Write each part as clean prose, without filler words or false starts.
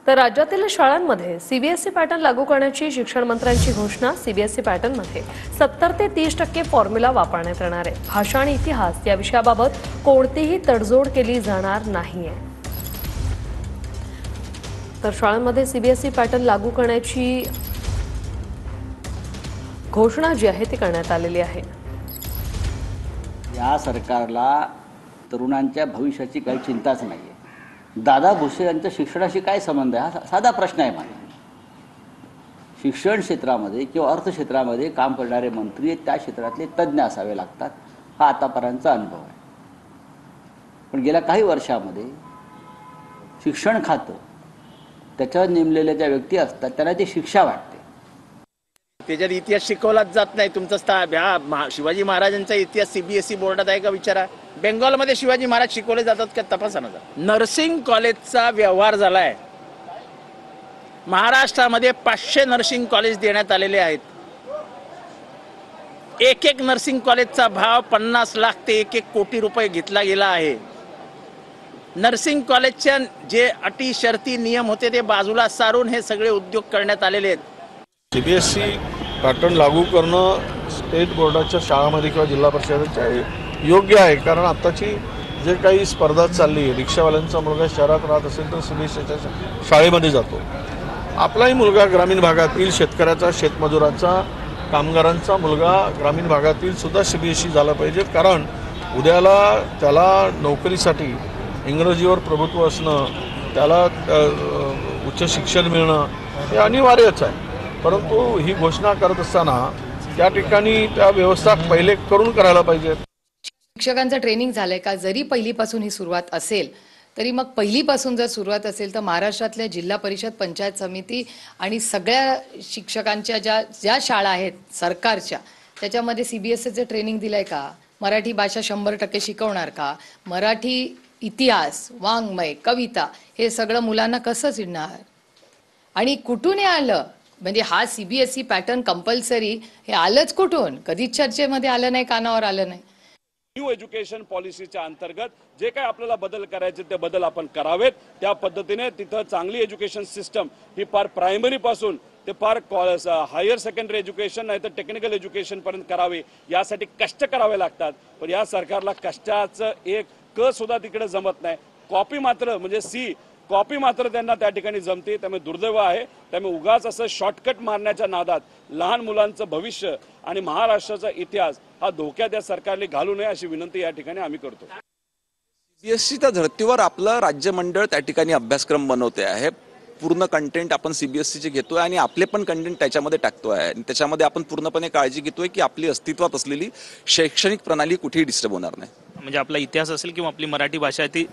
तर राज्यातील शाळांमध्ये सीबीएसई पॅटर्न लागू करण्याची शिक्षण मंत्र्यांची घोषणा। सीबीएसई पॅटर्नमध्ये 70 ते 30% फॉर्म्युला वापरण्यात येणार आहे। भाषा आणि इतिहास या विषयाबाबत कोणतीही तडजोड केली जाणार नाहीये। तर शाळांमध्ये सीबीएसई पॅटर्न लागू करण्याची घोषणा जी आहे ती करण्यात आलेली आहे। या सरकारला तरुणांच्या भविष्याची काही चिंताच नाही आहे। दादा भुसे यांच्या शिक्षणाशी काय संबंध आहे हा साधा प्रश्न आहे माझा। शिक्षण क्षेत्रामध्ये किंवा अर्थक्षेत्रामध्ये काम करणारे मंत्री त्या क्षेत्रातले तज्ज्ञ असावे लागतात, हा आतापर्यंतचा अनुभव आहे। पण गेल्या काही वर्षामध्ये शिक्षण खातं त्याच्यावर नेमलेल्या ज्या व्यक्ती असतात त्यांना ती शिक्षा वाटते। त्याच्यात इतिहास शिकवलाच जात नाही। तुमचा शिवाजी महाराजांचा इतिहास सीबीएसई बोर्डात आहे का विचारा। बेंगॉलमध्ये शिवाजी महाराज शिकवले जातात का तपासा ना। नर्सिंग कॉलेजचा व्यवहार झालाय। महाराष्ट्रामध्ये 500 नर्सिंग कॉलेज देण्यात आलेले आहेत। एक नर्सिंग कॉलेजचा भाव 50 लाख ते 1 कोटी रुपये घेतला गेला आहे। नर्सिंग कॉलेजच्या जे अटी शर्ती नियम होते ते बाजूला सारून हे सगळे उद्योग करण्यात आलेले आहेत। सीबीएसई पॅटर्न लागू करणं स्टेट बोर्डाच्या शाळांमध्ये किंवा जिल्हा परिषदेच्या योग्य आहे, कारण आत्ताची जे काही स्पर्धा चालली आहे, रिक्षावाल्यांचा मुलगा शहरात राहत असेल तर सीबीएसईच्या शाळेमध्ये जातो। आपलाही मुलगा ग्रामीण भागातील शेतकऱ्याचा, शेतमजुराचा, कामगारांचा मुलगा ग्रामीण भागातील सुद्धा सीबीएसई झाला पाहिजे, कारण उद्याला त्याला नोकरीसाठी इंग्रजीवर प्रभुत्व असणं, त्याला उच्च शिक्षण मिळणं हे अनिवार्यच आहे। परंतु ही घोषणा करत असताना त्या ठिकाणी त्या व्यवस्था पहिले करून करायला पाहिजे। शिक्षकांचं ट्रेनिंग झालंय का? जरी पहिलीपासून ही सुरुवात असेल तरी मग पहिलीपासून जर सुरुवात असेल तर महाराष्ट्रातल्या जिल्हा परिषद, पंचायत समिती आणि सगळ्या शिक्षकांच्या ज्या शाळा आहेत सरकारच्या त्याच्यामध्ये सीबीएसईचं ट्रेनिंग दिलंय का? मराठी भाषा 100% शिकवणार का? मराठी इतिहास, वाङ्मय, कविता हे सगळं मुलांना कसं शिकणार? आणि कुठून हे आलं? म्हणजे हा सीबीएसई पॅटर्न कंपल्सरी हे आलंच कुठून? कधीच चर्चेमध्ये आलं नाही, कानावर आलं नाही। न्यू एज्युकेशन पॉलिसीच्या अंतर्गत जे काही आपल्याला बदल करायचे ते बदल आपण करावेत। त्या पद्धतीने तिथं चांगली एज्युकेशन सिस्टम ही फार प्रायमरी पासून ते फार हायर सेकंडरी एज्युकेशन नाही तर टेक्निकल एज्युकेशन पर्यंत करावे, यासाठी कष्ट करावे लागतात। पण या सरकारला कष्टाचं एक क सुद्धा तिकडे जमत नाही। कॉपी मात्र म्हणजे कॉपी मात्र त्यांना त्या ठिकाणी जमते। त्यामुळे दुर्दैव आहे। त्यामुळे उगाच असं शॉर्टकट मारण्याच्या नादात लहान मुलांचं भविष्य आणि महाराष्ट्राचा इतिहास हा धोक्यात या सरकारने घालू नये अशी विनंती या ठिकाणी आम्ही करतो। सीबीएसईच्या धर्तीवर आपलं राज्य मंडळ त्या ठिकाणी अभ्यासक्रम बनवते आहे। पूर्ण कंटेंट आपण सीबीएसईचे घेतोय आणि आपले पण कंटेंट त्याच्यामध्ये टाकतोय आणि त्याच्यामध्ये आपण पूर्णपणे काळजी घेतोय की आपली अस्तित्वात असलेली शैक्षणिक प्रणाली कुठेही डिस्टर्ब होणार नाही। म्हणजे आपला इतिहास असेल किंवा आपली मराठी भाषा ती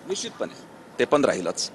निश्चितपणे ते पण राहीलच।